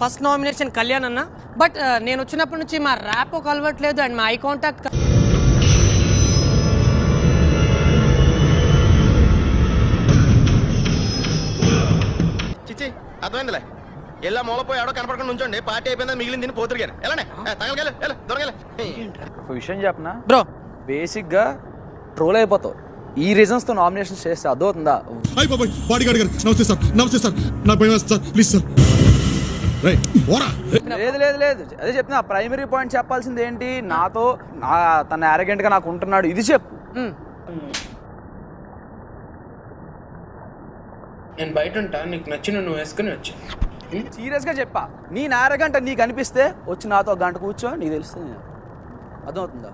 First nomination Kalyan అన్న. But నేను వచ్చినప్పటి నుంచి మా ర్యాప్ కలవట్లేదు అండ్ మా ఐ కాంటాక్ట్ చిచ్చి అర్థమైందిలే. ఎలా మూలపోయి ఆడో కనపడకుండా ఉంచండి. పార్టీ అయిపోయిందని మిగిలింది తిని పోతురు కానీ ఎలానే తగలగల దొరకలే. ఒక విషయం చెప్పనా బ్రో, బేసిక్ గా ట్రోల్ అయిపోతావు ఈ రీజన్స్ తో నామినేషన్ చేస్తే అర్థమవుతుందా? లేదు లేదు లేదు అదే చెప్తున్నా. ప్రైమరీ పాయింట్ చెప్పాల్సింది ఏంటి, నాతో తన అరగెంట్ గా నాకు ఉంటున్నాడు ఇది చెప్పు. నేను బయట ఉంటా, నీకు నచ్చిన నువ్వు వేసుకుని వచ్చా. సీరియస్ గా చెప్పా, నీ నారగంట నీకు అనిపిస్తే వచ్చి నాతో గంట కూర్చో, నీకు తెలుస్తుంది. అర్థమవుతుందా?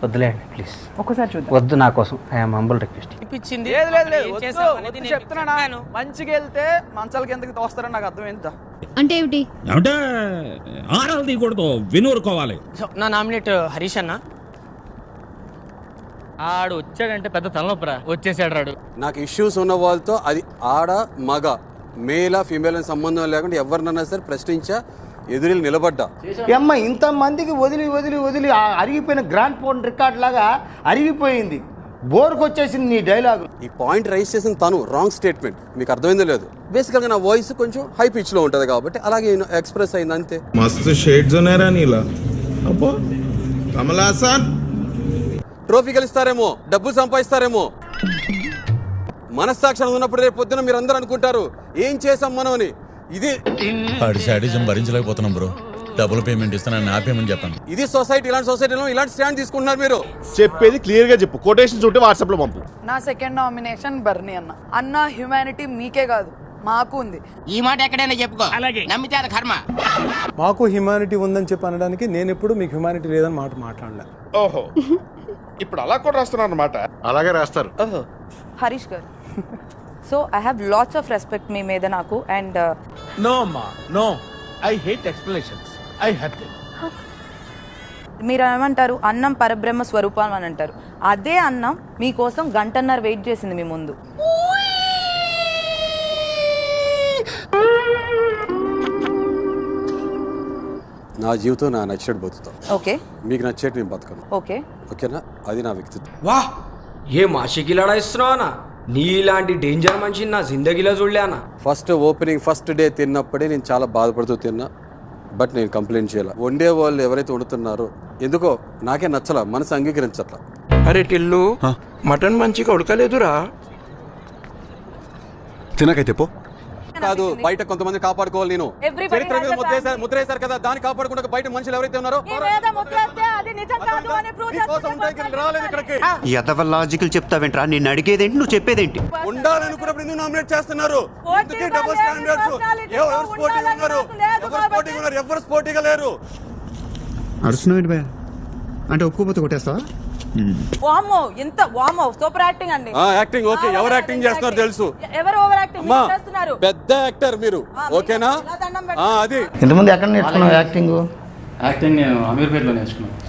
వద్దులేండి ప్లీజ్, ఒక్కసారి చూద్దాం. వద్దు నా కోసం, ఐఎమ్ హంబుల్ రిక్వెస్ట్. ఇప్పించింది లేదు లేదు లేదు వద్దు చెప్తున్నా. మంచిగా వెళ్తే మంచాల కిందకి తోస్తారని నాకు అర్థం ఎంత అంటే ఏమిటి అంటే ఆరాలు తీయకూడదు, వినూరుకోవాలి. నా నామినేట్ హరీష్ అన్న. ఆడు వచ్చాడంటే పెద్ద తలనొప్పరా, వచ్చేసాడు రాడు. నాకు ఇష్యూస్ ఉన్న వాళ్ళతో అది ఆడ మగ మేలా ఫీమేల్ అని సంబంధం లేకుండా ఎవరినన్నా సరే ప్రశ్నించా, ఎదురు నిలబడ్డా. అమ్మ ఇంతమందికి వదిలి వదిలి వదిలి అరిగిపోయిన గ్రాండ్ ఫోన్ రికార్డ్ లాగా అరిగిపోయింది. బోర్కి వచ్చేసింది నీ డైలాగ్. ఈ పాయింట్ రైజ్ చేసిన తను రాంగ్ స్టేట్మెంట్, మీకు అర్థమైందో లేదు. బేసిక్గా నా వాయిస్ కొంచెం హై పిచ్ లో ఉంటుంది కాబట్టి అలాగే ఎక్స్ప్రెస్ అయింది అంతే. మస్తు షేడ్స్ ఉన్నారా నీలా. అబ్బో కమల్ హాసన్. ట్రోఫీ గెలుస్తారేమో, డబ్బులు సంపాదిస్తారేమో, మనస్సాక్షి ఉన్నప్పుడు రేపు పొద్దున మీరు అందరూ అనుకుంటారు ఏం చేసాం మనం అని. ఇది శాడిజం భరించలేకపోతున్నాం బ్రో. డబుల్ పేమెంట్ ఇస్తానని ఆపేమని చెప్పండి. ఇది సొసైటీ. ఇలాంటి సొసైటీలో ఇలాంటి స్టాండ్ తీసుకుంటున్నారు మీరు. చెప్పేది క్లియర్ గా చెప్పు, కొటేషన్స్ ఉంటే వాట్సాప్ లో పంపు. నా సెకండ్ నామినేషన్ బర్నీ అన్న. అన్న హ్యుమానిటీ మీకే కాదు మాకు ఉంది. ఈ మాట ఎక్కడైనా చెప్పుకో, అలాగే నమ్మితే అది కర్మ. మాకు హ్యుమానిటీ ఉందని చెప్పి అనడానికి నేను ఎప్పుడు మీకు హ్యుమానిటీ లేదని మాట్లాడలే. ఓహో, ఇప్పుడు అలా కూడా రాస్తున్నారు అన్నమాట. అలాగే రాస్తారు. హరీష్ గారు, so I have lots of respect మీ మీద నాకు. అండ్ నో అమ్మా no, I hate explanations, I hurt it. మీరు ఏమంటారు, అన్నం పరబ్రహ్మ స్వరూపం అని అంటారు. అదే అన్నం మీకోసం గంటన్నర వెయిట్ చేసింది మీ ముందు. నా జీవితం నా నచ్చినట్టు బతుకుతాను. ఓకే, మీకు నచ్చేట్టు నేను బతకను. ఓకే ఓకేనా? అది నా వ్యక్తిత్వం. వా ఏ మాషికి లడాయిస్తున్నావా? నీలాంటి డేంజర్ మనిషిని నా జిందగీలో చూడలేనా. ఫస్ట్ ఓపెనింగ్ ఫస్ట్ డే తిన్నప్పుడే నేను చాలా బాధపడుతూ తిన్నా. బట్ నేను కంప్లైంట్ చేయాల. వండే వాళ్ళు ఎవరైతే వండుతున్నారో ఎందుకో నాకే నచ్చలా, మనసు అంగీకరించట్లా. అరే టిల్లు, మటన్ మంచిగా ఉడకలేదురా. తినకైతే పో. కాదు, బయట కొంతమంది కాపాడుకోవాలి. నేను చరిత్ర మీద ముద్రేశారు కదా, దాన్ని కాపాడుకుంటూ బయట మనుషులు ఎవరైతే ఉన్నారో లాజికల్ చెప్తావేంట్రా? నేను అడిగేదేంటి, నువ్వు చెప్పేదేంటి? ఉండాలనుకున్నప్పుడు ఎందుకు నామినేట్ చేస్తున్నారు? Double standards. ఎవరు స్పోర్టింగ్ ఉన్నారు, ఎవరు స్పోర్టింగ్ ఉన్నారు, ఎవరు స్పోర్టింగ్ లేరు. అరుస్తున్నావు భయ అంటే ఒప్పుకోపోతే కొట్టేస్తావా? వామో ఎంత వామో సూపర్ యాక్టింగ్ అండి. యాక్టింగ్ ఓకే, ఎవరు యాక్టింగ్ చేస్తున్నారు తెలుసు. ఎవరు ఓవర్ యాక్టింగ్ చేస్తున్నారు? పెద్ద యాక్టర్ మీరు, ఓకేనా? అది ఇంతమంది ఎక్కడ నేర్చుకున్నావు యాక్టింగ్? యాక్టింగ్ నేను అమీర్పేటలో నేర్చుకున్నాను.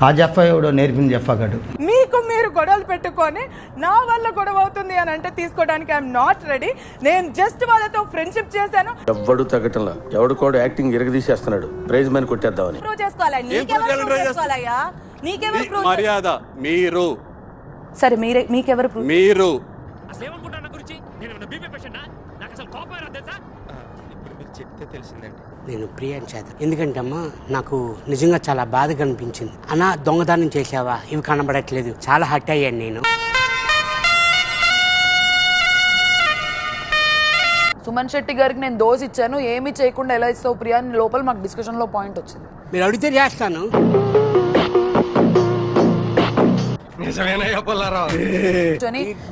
ఆ జఫా ఎవడో నేర్పింది జఫా గడు. మీకు మీరు గొడవలు పెట్టుకొని నా వల్ల గొడవ అవుతుంది అని అంటే తీసుకోవడానికి ఐఎమ్ నాట్ రెడీ. నేను జస్ట్ వాళ్ళతో ఫ్రెండ్షిప్ చేశాను. ఎవడు తగ్గటంలా, ఎవడు కూడా యాక్టింగ్ ఎరగదీసేస్తున్నాడు. ప్రైజ్ మని కొట్టేద్దామని. ప్రూవ్ చేసుకోవాలా? నీకెవరు ప్రూవ్ మర్యాద మీరు. సరే మీకెవరు ప్రూవ్? మీరు చెప్తే తెలిసిందండి. నేను ప్రియాని చేత, ఎందుకంటే అమ్మా నాకు నిజంగా చాలా బాధగా అనిపించింది. అన్నా దొంగదానం చేసావా, ఇవి కనబడట్లేదు, చాలా హర్ట్ అయ్యాను నేను. సుమన్ శెట్టి గారికి నేను దోశ ఇచ్చాను, ఏమీ చేయకుండా ఎలా ఇస్తావు ప్రియా అని లోపల మాకు డిస్కషన్ లో పాయింట్ వచ్చింది. మీరు అడిగితే చేస్తాను.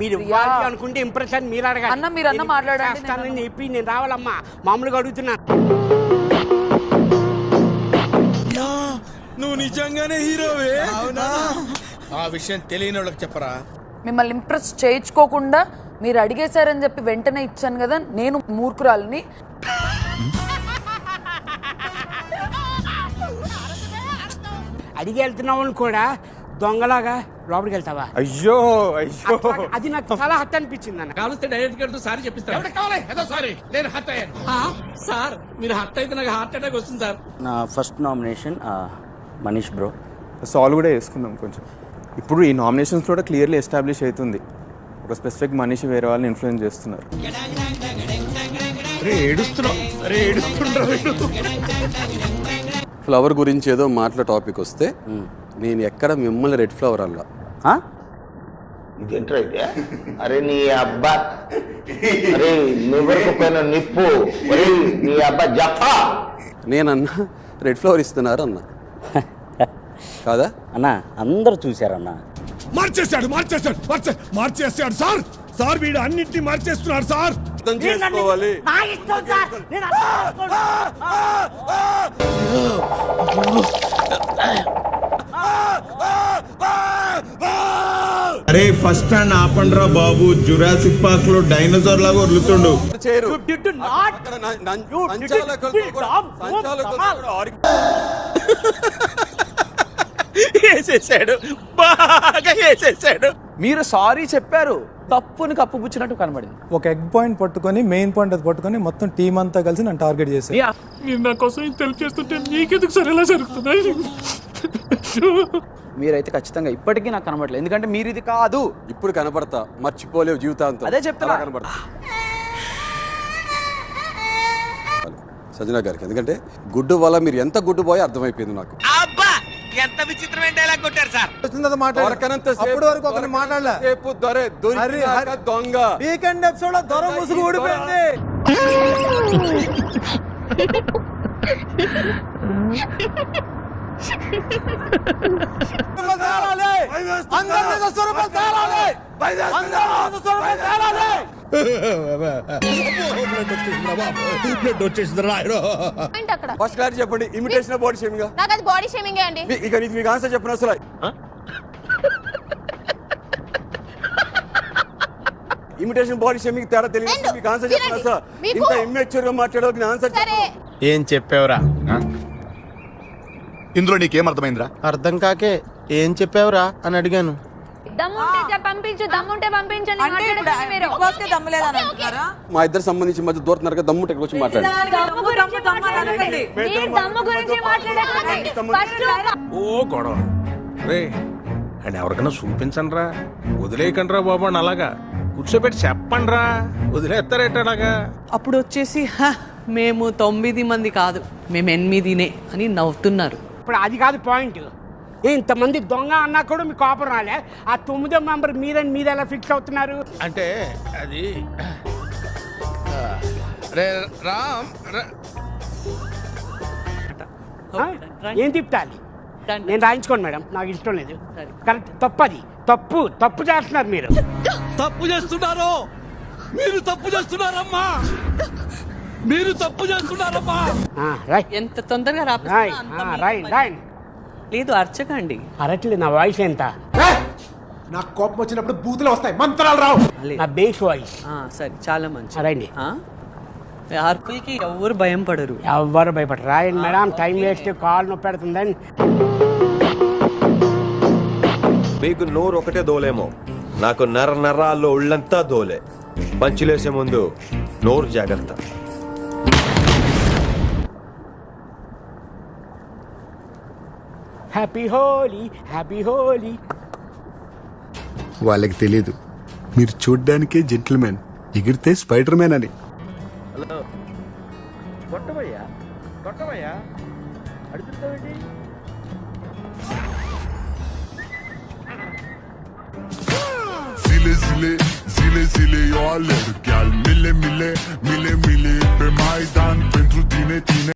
మీరు అనుకుంటే ఇంప్రెషన్ మీరు అడగాలి. అన్న మీరు అన్న మాట్లాడాలని చెప్పి నేను రావాలమ్మా, మామూలుగా అడుగుతున్నా. నువ్వు నిజంగానే హీరోవే? అవునా? ఆ విషయం తెలియని వాళ్ళకి చెప్పరా. మిమ్మల్ని ఇంప్రెస్ చేయించుకోకుండా మీరు అడిగేశారని చెప్పి వెంటనే ఇచ్చాను కదా, నేను మూర్ఖురాలని. అడిగి వెళ్తున్న వాళ్ళని కూడా దొంగలాగా లోపలికి వెళ్తావా? అయ్యో అయ్యో అది నాకు చాలా హట్ అనిపించింది అన్న. కావలిస్తే డైరెక్ట్ గా సారీ చెప్పిస్తాను కావాలి ఏదో సారీ నేను హర్ట్ అయ్యాను సార్ మీరు హర్ట్ అయితే నాకు హార్ట్ అటాక్ వస్తుంది సార్. నా first nomination Manish bro. Solve కూడా చేసుకుందాం కొంచెం. ఇప్పుడు ఈ నామినేషన్స్ కూడా క్లియర్లీ ఎస్టాబ్లిష్ అవుతుంది, ఒక స్పెసిఫిక్ మనిషి వేరే వాళ్ళని ఇన్ఫ్లుయెన్స్ చేస్తున్నారు. ఫ్లవర్ గురించి ఏదో మాటల టాపిక్ వస్తే నేను ఎక్కడ మిమ్మల్ని రెడ్ ఫ్లవర్ అల్లా. ఇదేంట్రా అయితే? అరే నీ అబ్బా, అరే నువ్వెరకు పోయిన నిప్పు, అరే నీ అబ్బా జఫా. నేనన్నా రెడ్ ఫ్లవర్ ఇస్తున్నారు అన్నా కాదా అన్నా అందరూ చూశారన్నా. మార్చేస్తాడు సార్. సార్ వీడు అన్నింటినీ మార్చేస్తున్నాడు సార్. అర్థం చేసుకోవాలి. నా ఇష్టం సార్, నేను అరే ఫస్ట్ స్టాండ్ ఆపండ్రా బాబు, జురాసిక్ పార్క్ లో డైనోసార్ లాగా వదులుతుండు. చేరు వేసేసాడు, బాగా వేసేసాడు. మీరు సారీ చెప్పారు, తప్పుని కప్పుపుచ్చినట్టు కనబడింది. ఒక ఎగ్ పాయింట్ పట్టుకొని మెయిన్ పాయింట్ అది పట్టుకొని మొత్తం టీం అంతా కలిసి నన్ను టార్గెట్ చేశారు. మీరు నా కోసం ఇంత హెల్ప్ చేస్తుంటే నీకెందుకు సరే ఎలా జరుగుతుంది? మీరైతే ఖచ్చితంగా ఇప్పటికీ నాకు కనబడలేదు, ఎందుకంటే మీరు ఇది కాదు. ఇప్పుడు కనపడతా, మర్చిపోలేవు జీవితాంతం. అదే చెప్తున్నా. కనపడతా సజనా గారికి, ఎందుకంటే గుడ్డు వల్ల మీరు ఎంత గుడ్డు పోయో అర్థమైపోయింది నాకు. ఎంత విచిత్రమైన డైలాగ్ కొట్టారు సార్. అప్పుడు వరకు ఒకరిని మాట్లాడలే. దొంగ వీకెండ్ ఎపిసోడ్ లో దొర ముసుగు ఊడిపోయింది. ఫస్ట్ క్లాస్ చెప్పండి. Imitation body shaming. నాకు అది బాడీ షేమింగ్ అండి. ఇక మీకు ఆన్సర్ చెప్పిన అసలు ఇమిటేషన్ బాడీ షేమింగ్ తేడా తెలియదు. మీకు ఆన్సర్ చెప్పిన సార్ ఇంత ఇమ్మెచ్యూర్ గా మాట్లాడడానికి ఆన్సర్ ఏం చెప్పావురా? ఇందులో నీకేం అర్థమైందిరా? అర్థం కాకే ఏం చెప్పావురా అని అడిగాను. దమ్ముంటే పంపించు, దమ్ముంటే పంపించండి. అంటే మీరు బిగ్ దమ్ము లేదని అంటున్నారా? మా ఇద్దరు సంబంధించి మధ్య దూరుతున్నారు కదా, దమ్ము టెక్ వచ్చి మాట్లాడండి. దమ్ము గురించి మాట్లాడండి. ఓ గొడవ రే అండ్ ఎవరికైనా చూపించండి రా, వదిలేయకండి రా బాబు అని అలాగా కూర్చోబెట్టి చెప్పండి రా, వదిలేస్తారేట అలాగా. అప్పుడు వచ్చేసి మేము 9 మంది కాదు, మేము 8 అని నవ్వుతున్నారు. ఇప్పుడు అది కాదు పాయింట్. ఇంతమంది దొంగ అన్నా కూడా మీకు కోపం రాలే? ఆ 9వ మెంబర్ మీరని మీరు ఎలా ఫిక్స్ అవుతున్నారు? అంటే అది రే రామ్ ఏం తిప్పాలి? నేను రాయించుకోండి మేడం, నాకు ఇష్టం లేదు. కరెక్ట్, తప్పు. అది తప్పు చేస్తున్నారు మీరు. తప్పు చేస్తున్నారు, మీరు తప్పు చేస్తున్నారమ్మా, మీరు తప్పు చేస్తున్నారమ్మా. ఎంత తొందరగా రాయండి. లేదు అర్చకండి. అరట్లేదు, నా వాయిస్ ఎంత? నాకు కోపం వచ్చినప్పుడు బూతులు వస్తాయి, మంత్రాలు రావు. నా బేస్ వాయిస్. సరే చాలా మంచి. రండి. ఆర్కులకి ఎవరు భయం పడరు. ఎవరు భయపడరు. రాయండి మేడం, టైం వేస్ట్, కాల్ నొప్పి పెడుతుందండి. మీకు నోరు ఒకటే దోలేమో, నాకు నరాల్లో ఒళ్ళంతా దోలే. పంచులేసే ముందు నోరు జాగ్రత్త. Happy Holi, happy Holi. వాళ్ళకి తెలియదు మీరు చూడ్డానికే జెంటిల్మెన్, ఎగిరితే స్పైడర్ మ్యాన్ అని. కొట్టబయ్యా అడుగుతావేంటి? Zile yo alerg, gel mile mile, mile mile pe Maidan pentru tine, tine.